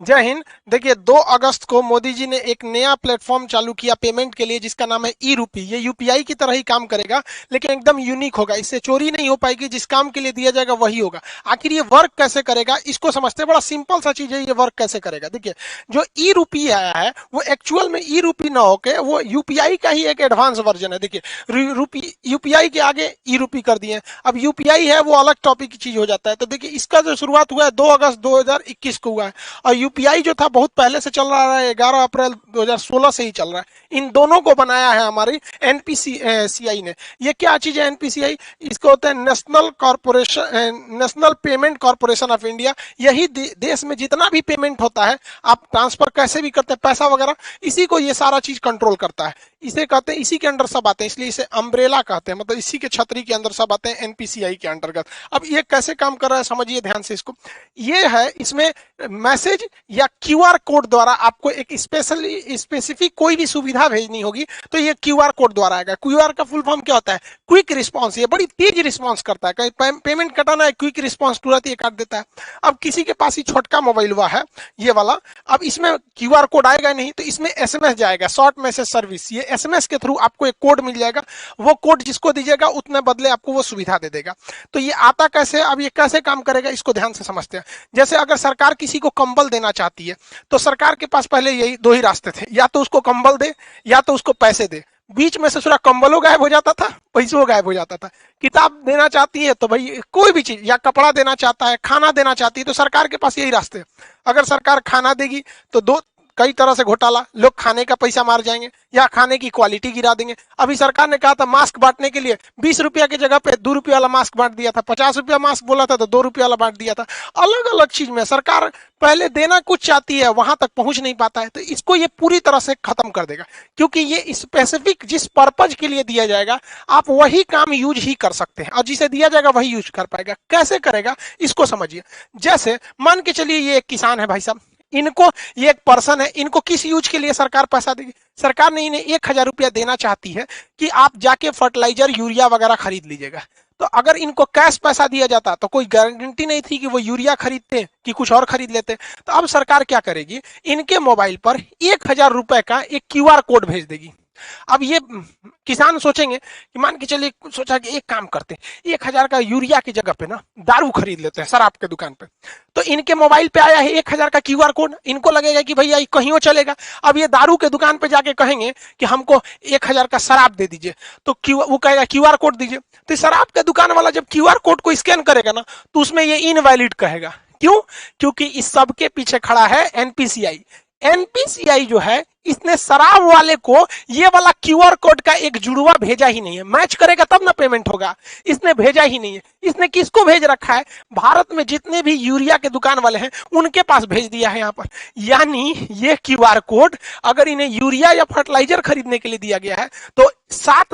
जय हिंद। देखिए 2 अगस्त को मोदी जी ने एक नया प्लेटफॉर्म चालू किया पेमेंट के लिए, जिसका नाम है ई रूपी। ये यूपीआई की तरह ही काम करेगा, लेकिन एकदम यूनिक होगा। इससे चोरी नहीं हो पाएगी, जिस काम के लिए दिया जाएगा वही होगा। आखिर ये वर्क कैसे करेगा, इसको समझते हैं। बड़ा सिंपल सा चीज है, ये वर्क कैसे करेगा। देखिए, जो ई रूपी आया है वो एक्चुअल में ई रूपी ना होके वो यूपीआई का ही एक एडवांस वर्जन है। देखिए, रूपी यूपीआई के आगे ई रूपी कर दिए। अब यूपीआई है वो अलग टॉपिक की चीज हो जाता है। तो देखिए, इसका जो शुरुआत हुआ है 2 अगस्त 2021 को हुआ है, और यूपीआई जो था बहुत पहले से चल रहा है, 11 अप्रैल 2016 से ही चल रहा है। इन दोनों को बनाया है हमारी एनपीसीआई ने। ये क्या चीज है एनपीसीआई? इसको होता है national payment corporation of India. यही देश में जितना भी पेमेंट होता है, आप ट्रांसफर कैसे भी करते हैं पैसा वगैरह, इसी को ये सारा चीज कंट्रोल करता है। इसे कहते हैं, इसी के अंडर सब आते हैं, इसलिए इसे अम्ब्रेला कहते हैं। मतलब इसी के छतरी के अंदर सब आते हैं, एनपीसीआई के अंतर्गत। अब ये कैसे काम कर रहा है समझिए ध्यान से इसको। ये है, इसमें मैसेज या क्यूआर कोड द्वारा आपको एक स्पेसिफिक कोई भी सुविधा भेजनी होगी, तो ये क्यूआर कोड द्वारा आएगा। क्यूआर का फुल फॉर्म क्या होता है? Quick response. ये बड़ी तेज रिस्पॉन्स करता है। कहीं पेमेंट कटाना है, क्विक रिस्पॉन्स तुरंत ये काट देता है। अब किसी के पास ही छोटका मोबाइल हुआ है ये वाला, अब इसमें क्यूआर कोड आएगा नहीं, तो इसमें एसएमएस जाएगा, शॉर्ट मैसेज सर्विस। ये एसएमएस के थ्रू आपको एक कोड मिल जाएगा। वो कोड जिसको दीजिएगा उतने बदले आपको वो सुविधा दे देगा। तो ये आता कैसे, अब ये कैसे काम करेगा इसको ध्यान से समझते हैं। जैसे अगर सरकार किसी को कंबल देना चाहती है, तो सरकार के पास पहले यही 2 ही रास्ते थे, या तो उसको कंबल दे या तो उसको पैसे दे। बीच में से पूरा कंबलों गायब हो जाता था, पैसों गायब हो जाता था। किताब देना चाहती है तो भाई कोई भी चीज, या कपड़ा देना चाहता है, खाना देना चाहती है, तो सरकार के पास यही रास्ते हैं। अगर सरकार खाना देगी तो दो कई तरह से घोटाला, लोग खाने का पैसा मार जाएंगे या खाने की क्वालिटी गिरा देंगे। अभी सरकार ने कहा था मास्क बांटने के लिए 20 रुपया की जगह पे 2 रुपया वाला मास्क बांट दिया था, 50 रुपया मास्क बोला था तो 2 रुपया वाला बांट दिया था। अलग अलग चीज में सरकार पहले देना कुछ चाहती है, वहां तक पहुंच नहीं पाता है, तो इसको ये पूरी तरह से खत्म कर देगा। क्योंकि ये स्पेसिफिक जिस पर्पज के लिए दिया जाएगा, आप वही काम यूज ही कर सकते हैं, और जिसे दिया जाएगा वही यूज कर पाएगा। कैसे करेगा इसको समझिए। जैसे मान के चलिए ये एक किसान है भाई साहब, इनको, ये एक पर्सन है, इनको किस यूज के लिए सरकार पैसा देगी? सरकार ने इन्हें 1000 रुपया देना चाहती है कि आप जाके फर्टिलाइजर यूरिया वगैरह खरीद लीजिएगा। तो अगर इनको कैश पैसा दिया जाता तो कोई गारंटी नहीं थी कि वो यूरिया खरीदते कि कुछ और खरीद लेते। तो अब सरकार क्या करेगी, इनके मोबाइल पर 1000 रुपए का एक क्यूआर कोड भेज देगी। अब ये किसान सोचेंगे कि मान के चलिए, सोचा कि एक काम करते हैं, 1000 का यूरिया की जगह पे ना दारू खरीद लेते हैं शराब के दुकान पे। तो इनके मोबाइल पे आया है 1000 का क्यूआर कोड, इनको लगेगा कि भैया कहीं चलेगा। अब ये दारू के दुकान पे जाके कहेंगे कि हमको 1000 का शराब दे दीजिए, तो वो कहेगा क्यूआर कोड दीजिए। तो शराब के दुकान वाला जब क्यूआर कोड को स्कैन करेगा ना, तो उसमें ये इनवैलिड कहेगा। क्यों? क्योंकि इस सब के पीछे खड़ा है एनपीसीआई। एनपीसीआई जो है, इसने शराब वाले को ये वाला क्यूआर कोड का एक जुड़वा भेजा ही नहीं है। मैच करेगा तब ना पेमेंट होगा, इसने भेजा ही नहीं है। इसने किसको भेज रखा है? भारत में जितने भी यूरिया के दुकान वाले हैं उनके पास भेज दिया है यहाँ पर। यानी ये क्यूआर कोड अगर इन्हें यूरिया या फर्टिलाइजर खरीदने के लिए दिया गया है, तो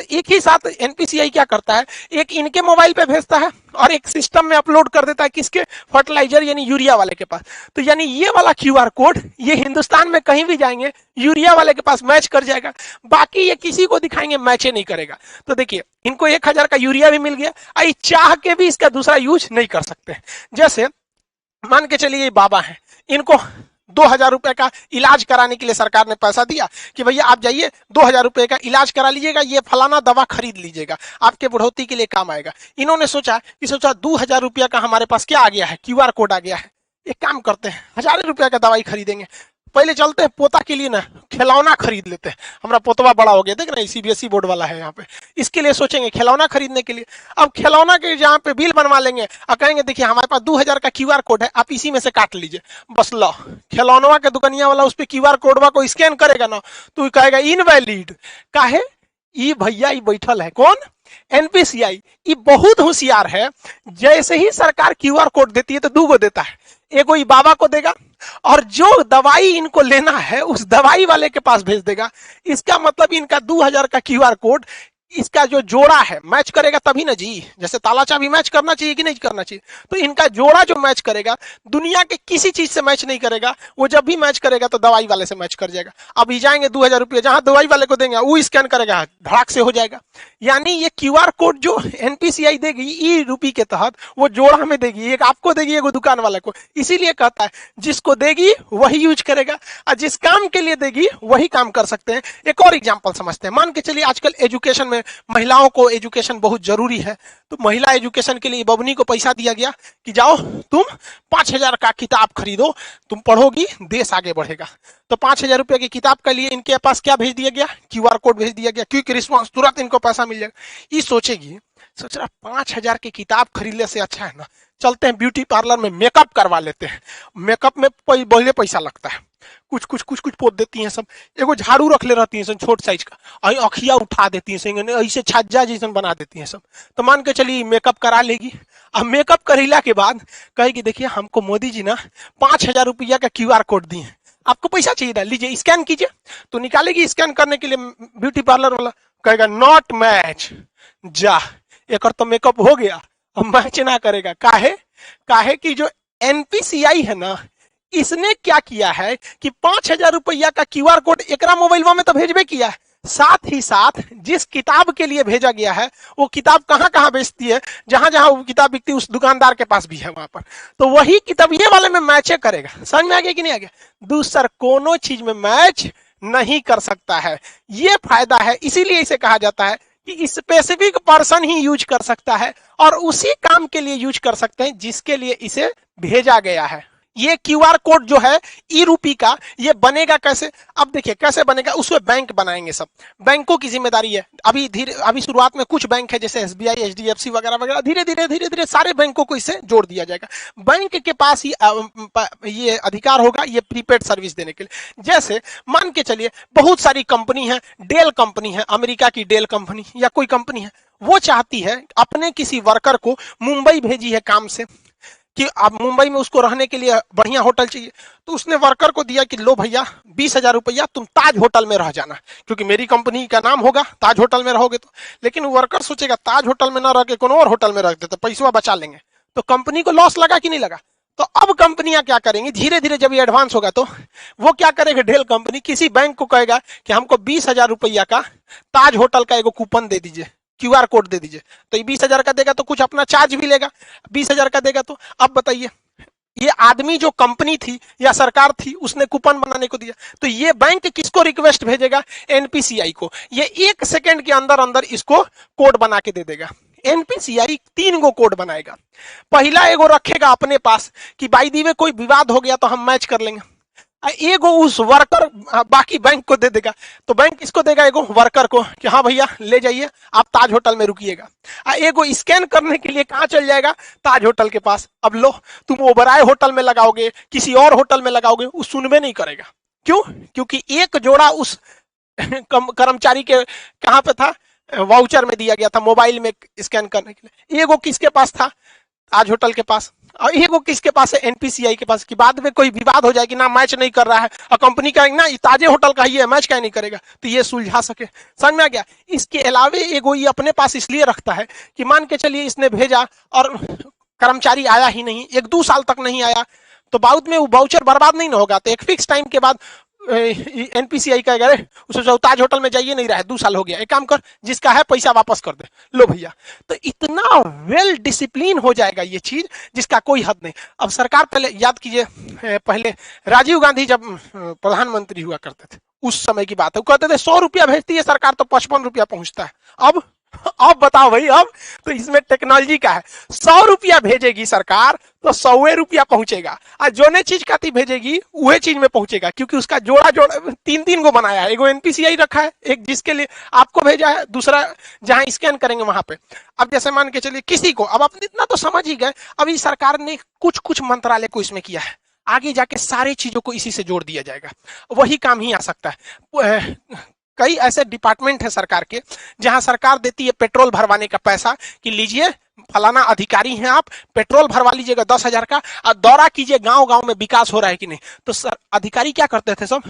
एक ही साथ एनपीसीआई क्या करता है, एक इनके मोबाइल पे भेजता है और एक सिस्टम में अपलोड कर देता है, किसके? फर्टिलाइजर यानी यूरिया वाले के पास। तो यानी ये वाला क्यूआर कोड ये हिंदुस्तान में कहीं भी जाएंगे यूरिया वाले के पास मैच कर जाएगा, बाकी ये किसी को दिखाएंगे मैच नहीं करेगा। तो देखिए, इनको 1000 का यूरिया भी मिल गया, आई चाह के भी इसका दूसरा यूज नहीं कर सकते। जैसे मान के चलिए ये बाबा है, इनको 2000 रुपए का इलाज कराने के लिए सरकार ने पैसा दिया कि भैया आप जाइए 2000 रुपए का इलाज करा लीजिएगा, ये फलाना दवा खरीद लीजिएगा, आपके बुढ़ौती के लिए काम आएगा। इन्होंने सोचा 2000 रुपया का हमारे पास क्या आ गया है, क्यूआर कोड आ गया है। एक काम करते हैं, 1000 रुपया का दवाई खरीदेंगे, पहले चलते हैं पोता के लिए ना खिलौना खरीद लेते हैं। हमारा पोतवा बड़ा हो गया, देख रहे हैं सीबीएसई बोर्ड वाला है यहाँ पे, इसके लिए सोचेंगे खिलौना खरीदने के लिए। अब खिलौना के जहाँ पे बिल बनवा लेंगे और कहेंगे देखिए हमारे पास 2000 का क्यूआर कोड है, आप इसी में से काट लीजिए, बस लो। खिलौनवा के दुकानिया वाला उस पर क्यूआर कोडवा को स्कैन करेगा ना, तो कहेगा इनवैलिड। काहे? ई भैया ई बैठल है कौन? एनपीसीआई। ये बहुत होशियार है। जैसे ही सरकार क्यूआर कोड देती है तो 2 गो देता है, एगो ई बाबा को देगा और जो दवाई इनको लेना है उस दवाई वाले के पास भेज देगा। इसका मतलब इनका 2000 का क्यूआर कोड इसका जो जोड़ा है मैच करेगा तभी ना जी, जैसे ताला चाबी मैच करना चाहिए कि नहीं करना चाहिए, तो इनका जोड़ा जो मैच करेगा दुनिया के किसी चीज से मैच नहीं करेगा। वो जब भी मैच करेगा तो दवाई वाले से मैच कर जाएगा। अब जाएंगे 2000 रुपये जहां दवाई वाले को देंगे वो स्कैन करेगा, धड़ाक से हो जाएगा। यानी ये क्यूआर कोड जो एनपीसीआई देगी ई रूपी के तहत वो जोड़ा में देगी, एक आपको देगी एक दुकान वाले को। इसीलिए कहता है जिसको देगी वही यूज करेगा और जिस काम के लिए देगी वही काम कर सकते हैं। एक और एग्जांपल समझते हैं। मान के चलिए आजकल एजुकेशन में महिलाओं को एजुकेशन बहुत जरूरी है, तो महिला एजुकेशन के लिए बबनी को पैसा दिया गया कि जाओ तुम 5000 का किताब खरीदो, तुम पढ़ोगी देश आगे बढ़ेगा। तो 5000 रुपये की किताब के लिए इनके पास क्या भेज दिया गया, क्यूआर कोड भेज दिया गया, क्विक रिस्पॉन्स, तुरंत इनको पैसा मिल जाएगा। ये सोचेगी, सोच रहा 5000 की किताब खरीदने से अच्छा है ना चलते हैं ब्यूटी पार्लर में मेकअप करवा लेते हैं। मेकअप में बहुत पैसा लगता है, कुछ पोत देती हैं सब, एगो झाड़ू रख ले रहती हैं सब छोट साइज का, अखिया उठा देती हैं ऐसे छज्जा जैसन बना देती हैं सब। तो मान के चलिए मेकअप करा लेगी। अब मेकअप करेला के बाद कहेगी देखिए हमको मोदी जी ना 5000 रुपया का क्यूआर कोड दिए हैं, आपको पैसा चाहिए था, लीजिए स्कैन कीजिए। तो निकालेगी स्कैन करने के लिए, ब्यूटी पार्लर वाला कहेगा नॉट मैच, जा एक तो मेकअप हो गया, अब मैच ना करेगा। काहे कि जो एनपीसीआई है ना इसने क्या किया है कि 5000 रुपया का क्यूआर कोड एकरा मोबाइल में तो भेजबे किया है, साथ ही साथ जिस किताब के लिए भेजा गया है वो किताब कहां कहां बेचती है, जहां जहां वो किताब बिकती है उस दुकानदार के पास भी है वहां पर, तो वही किताब ये वाले में मैच करेगा। समझ में आ गया कि नहीं आ गया? दूसर कोनो चीज में मैच नहीं कर सकता है, ये फायदा है। इसीलिए इसे कहा जाता है कि स्पेसिफिक पर्सन ही यूज कर सकता है और उसी काम के लिए यूज कर सकते हैं जिसके लिए इसे भेजा गया है। ये क्यूआर कोड जो है ई रूपी का, ये बनेगा कैसे? अब देखिए कैसे बनेगा, उसमें बैंक बनाएंगे, सब बैंकों की जिम्मेदारी है। अभी शुरुआत में कुछ बैंक है जैसे एसबीआई, एचडीएफसी वगैरह वगैरह, धीरे धीरे सारे बैंकों को इससे जोड़ दिया जाएगा। बैंक के पास ही ये अधिकार होगा ये प्रीपेड सर्विस देने के लिए। जैसे मान के चलिए बहुत सारी कंपनी है, डेल कंपनी है, अमेरिका की डेल कंपनी या कोई कंपनी है, वो चाहती है अपने किसी वर्कर को मुंबई भेजी है काम से कि अब मुंबई में उसको रहने के लिए बढ़िया होटल चाहिए, तो उसने वर्कर को दिया कि लो भैया 20,000 रुपया तुम ताज होटल में रह जाना, क्योंकि मेरी कंपनी का नाम होगा, ताज होटल में रहोगे तो। लेकिन वर्कर सोचेगा ताज होटल में ना रह के कोनो और होटल में रख देते, पैसा बचा लेंगे, तो कंपनी को लॉस लगा कि नहीं लगा? तो अब कंपनियां क्या करेंगी, धीरे धीरे जब ये एडवांस होगा तो वो क्या करेगा, डेल कंपनी किसी बैंक को कहेगा कि हमको 20,000 रुपया का ताज होटल का एगो कूपन दे दीजिए, क्यूआर कोड दे दीजिए। तो ये 20,000 का देगा तो कुछ अपना चार्ज भी लेगा, 20,000 का देगा तो। अब बताइए ये आदमी जो कंपनी थी या सरकार थी उसने कूपन बनाने को दिया, तो ये बैंक किसको रिक्वेस्ट भेजेगा, एनपीसीआई को। ये 1 सेकंड के अंदर अंदर इसको कोड बना के दे देगा। एनपीसीआई 3 गो कोड बनाएगा। पहला एगो रखेगा अपने पास कि बाई दी वे कोई विवाद हो गया तो हम मैच कर लेंगे, एगो उस वर्कर बाकी बैंक को दे देगा। तो बैंक किसको देगा, एगो वर्कर को कि हाँ भैया ले जाइए आप ताज होटल में रुकिएगा। एगो स्कैन करने के लिए कहां चल जाएगा, ताज होटल के पास। अब लो तुम ओबराय होटल में लगाओगे, किसी और होटल में लगाओगे, वो सुनबे नहीं करेगा। क्यों? क्योंकि एक जोड़ा उस कर्मचारी के कहां पे था, वाउचर में दिया गया था मोबाइल में स्कैन करने के लिए। एगो किसके पास था, ताज होटल के पास, और एगो किसके पास है, एनपीसीआई के पास, कि बाद में कोई विवाद हो जाए कि ना मैच नहीं कर रहा है और कंपनी का ना ताजे होटल का ही है, मैच क्या नहीं करेगा, तो ये सुलझा सके। समझ में आ गया? इसके अलावे एगो ये अपने पास इसलिए रखता है कि मान के चलिए इसने भेजा और कर्मचारी आया ही नहीं, 1-2 साल तक नहीं आया, तो बाद में वो वाउचर बर्बाद नहीं ना होगा। तो एक फिक्स टाइम के बाद एनपीसीआई कहेगा अरे उसे ताज होटल में जाइए, नहीं रहा है, 2 साल हो गया, एक काम कर जिसका है पैसा वापस कर दे, लो भैया। तो इतना वेल डिसिप्लिन हो जाएगा ये चीज जिसका कोई हद नहीं। अब सरकार पहले याद कीजिए, पहले राजीव गांधी जब प्रधानमंत्री हुआ करते थे उस समय की बात है, वो कहते थे 100 रुपया भेजती है सरकार तो 55 रुपया पहुंचता है। अब बताओ भाई, अब तो इसमें टेक्नोलॉजी का है, 100 रुपया भेजेगी सरकार तो 100 रुपया पहुंचेगा, और जो ने चीज काती भेजेगी वही चीज में पहुंचेगा, क्योंकि उसका जोड़ा 3 गो बनाया है। एगो एनपीसीआई रखा है, एक जिसके लिए आपको भेजा है, दूसरा जहां स्कैन करेंगे वहां पे। अब जैसे मान के चलिए किसी को, अब आप इतना तो समझ ही गए, अभी सरकार ने कुछ मंत्रालय को इसमें किया है, आगे जाके सारी चीजों को इसी से जोड़ दिया जाएगा, वही काम ही आ सकता है। कई ऐसे डिपार्टमेंट है सरकार के जहां सरकार देती है पेट्रोल भरवाने का पैसा कि लीजिए फलाना अधिकारी हैं आप, पेट्रोल भरवा लीजिएगा 10,000 का और दौरा कीजिए गांव गांव में विकास हो रहा है कि नहीं। तो सर अधिकारी क्या करते थे सब,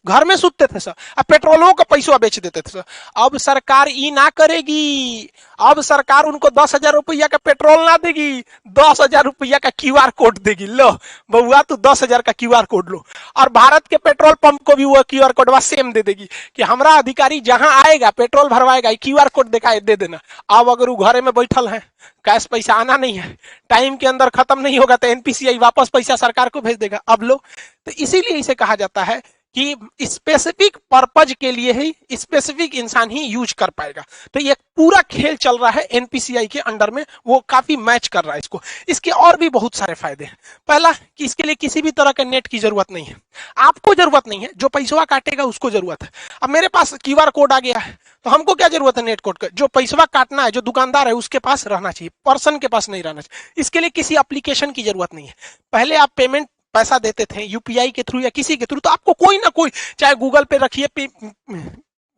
घर में सुतते थे सर, अब पेट्रोलों का पैसा बेच देते थे सर। अब सरकार ये ना करेगी, अब सरकार उनको 10,000 रुपया का पेट्रोल ना देगी, 10,000 रुपया का क्यूआर कोड देगी। लो बउआ तू 10,000 का क्यूआर कोड लो, और भारत के पेट्रोल पंप को भी वो क्यूआर कोड सेम दे देगी कि हमारा अधिकारी जहां आएगा पेट्रोल भरवाएगा, क्यूआर कोड दिखाए दे देना। अब अगर वो घरे में बैठल है, कैश पैसा आना नहीं है, टाइम के अंदर खत्म नहीं होगा, तो एनपीसीआई वापस पैसा सरकार को भेज देगा। अब लो, तो इसीलिए इसे कहा जाता है कि स्पेसिफिक पर्पज के लिए ही स्पेसिफिक इंसान ही यूज कर पाएगा। तो ये पूरा खेल चल रहा है एनपीसीआई के अंडर में, वो काफी मैच कर रहा है इसको। इसके और भी बहुत सारे फायदे हैं। पहला कि इसके लिए किसी भी तरह के नेट की जरूरत नहीं है, आपको जरूरत नहीं है, जो पैसा काटेगा उसको जरूरत है। अब मेरे पास क्यूआर कोड आ गया है, तो हमको क्या जरूरत है नेट कोड का, जो पैसा काटना है जो दुकानदार है उसके पास रहना चाहिए, पर्सन के पास नहीं रहना चाहिए। इसके लिए किसी एप्लीकेशन की जरूरत नहीं है। पहले आप पेमेंट पैसा देते थे यूपीआई के थ्रू या किसी के थ्रू, तो आपको कोई ना कोई, चाहे गूगल पे रखिए,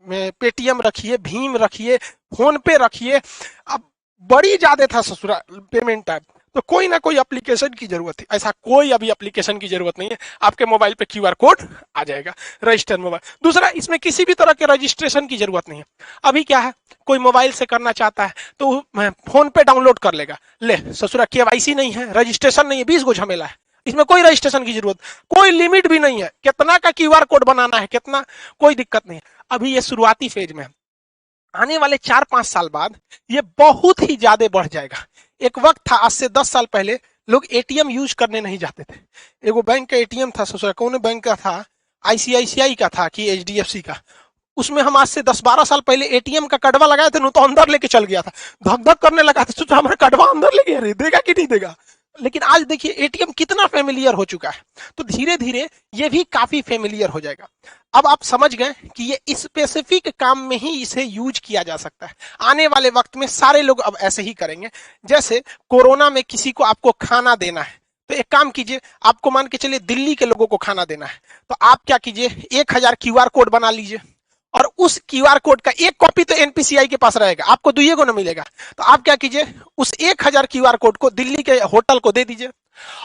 पेटीएम रखिए, भीम रखिए, फोन पे रखिए, अब बड़ी ज्यादा था ससुरा पेमेंट ऐप, तो कोई ना कोई एप्लीकेशन की जरूरत है। ऐसा कोई अभी एप्लीकेशन की जरूरत नहीं है, आपके मोबाइल पे क्यूआर कोड आ जाएगा, रजिस्टर मोबाइल। दूसरा, इसमें किसी भी तरह के रजिस्ट्रेशन की जरूरत नहीं है। अभी क्या है, कोई मोबाइल से करना चाहता है तो फोन पे डाउनलोड कर लेगा, ले ससुरा केवाईसी नहीं है, रजिस्ट्रेशन नहीं है, 20 गो झमेला है, इसमें कोई रजिस्ट्रेशन की जरूरत, कोई लिमिट भी नहीं है, कितना का क्यूआर कोड बनाना है कितना, कोई दिक्कत नहीं है। अभी ये शुरुआती फेज में है, आने वाले 4-5 साल बाद ये बहुत ही ज्यादा बढ़ जाएगा। एक वक्त था, आज से 10 साल पहले लोग एटीएम यूज करने नहीं जाते थे। एगो बैंक का एटीएम था ससुरा, कौन बैंक का था, आईसीआईसीआई का था कि एचडीएफसी का, उसमें हम आज से 10-12 साल पहले एटीएम का कड़वा लगाए थे, तो अंदर लेके चल गया था, धक धक करने लगा था, सोचा हमारा कड़वा अंदर ले गया, देगा कि नहीं देगा। लेकिन आज देखिए एटीएम कितना फेमिलियर हो चुका है, तो धीरे धीरे ये भी काफी फेमिलियर हो जाएगा। अब आप समझ गए कि ये स्पेसिफिक काम में ही इसे यूज किया जा सकता है। आने वाले वक्त में सारे लोग अब ऐसे ही करेंगे। जैसे कोरोना में किसी को आपको खाना देना है, तो एक काम कीजिए, आपको मान के चलिए दिल्ली के लोगों को खाना देना है, तो आप क्या कीजिए, 1000 क्यूआर कोड बना लीजिए, और उस क्यूआर कोड का एक कॉपी तो एनपीसीआई के पास रहेगा, आपको दुइये को ना मिलेगा। तो आप क्या कीजिए, उस 1000 क्यूआर कोड को दिल्ली के होटल को दे दीजिए,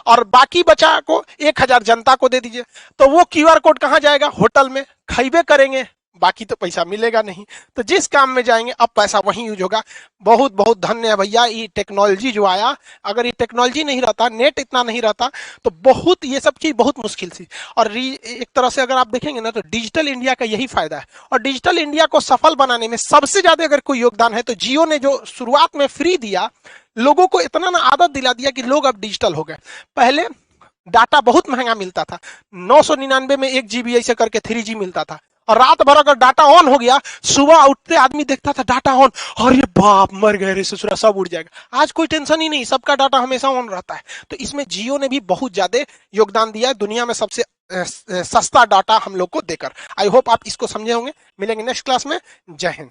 और बाकी बचा को 1000 जनता को दे दीजिए। तो वो क्यूआर कोड कहां जाएगा, होटल में, खाइबे करेंगे, बाकी तो पैसा मिलेगा नहीं। तो जिस काम में जाएंगे अब पैसा वहीं यूज होगा। बहुत बहुत धन्य है भैया ये टेक्नोलॉजी जो आया, अगर ये टेक्नोलॉजी नहीं रहता, नेट इतना नहीं रहता, तो बहुत ये सब चीज बहुत मुश्किल थी। और एक तरह से अगर आप देखेंगे ना, तो डिजिटल इंडिया का यही फायदा है। और डिजिटल इंडिया को सफल बनाने में सबसे ज्यादा अगर कोई योगदान है तो जियो ने जो शुरुआत में फ्री दिया, लोगों को इतना ना आदत दिला दिया कि लोग अब डिजिटल हो गए। पहले डाटा बहुत महंगा मिलता था, 999 में 1 GB ऐसे करके 3G मिलता था, और रात भर अगर डाटा ऑन हो गया, सुबह उठते आदमी देखता था डाटा ऑन, अरे बाप मर गए रे ससुरा, सब उड़ जाएगा। आज कोई टेंशन ही नहीं, सबका डाटा हमेशा ऑन रहता है। तो इसमें जियो ने भी बहुत ज्यादा योगदान दिया है, दुनिया में सबसे सस्ता डाटा हम लोग को देकर। आई होप आप इसको समझे होंगे। मिलेंगे नेक्स्ट क्लास में। जय हिंद।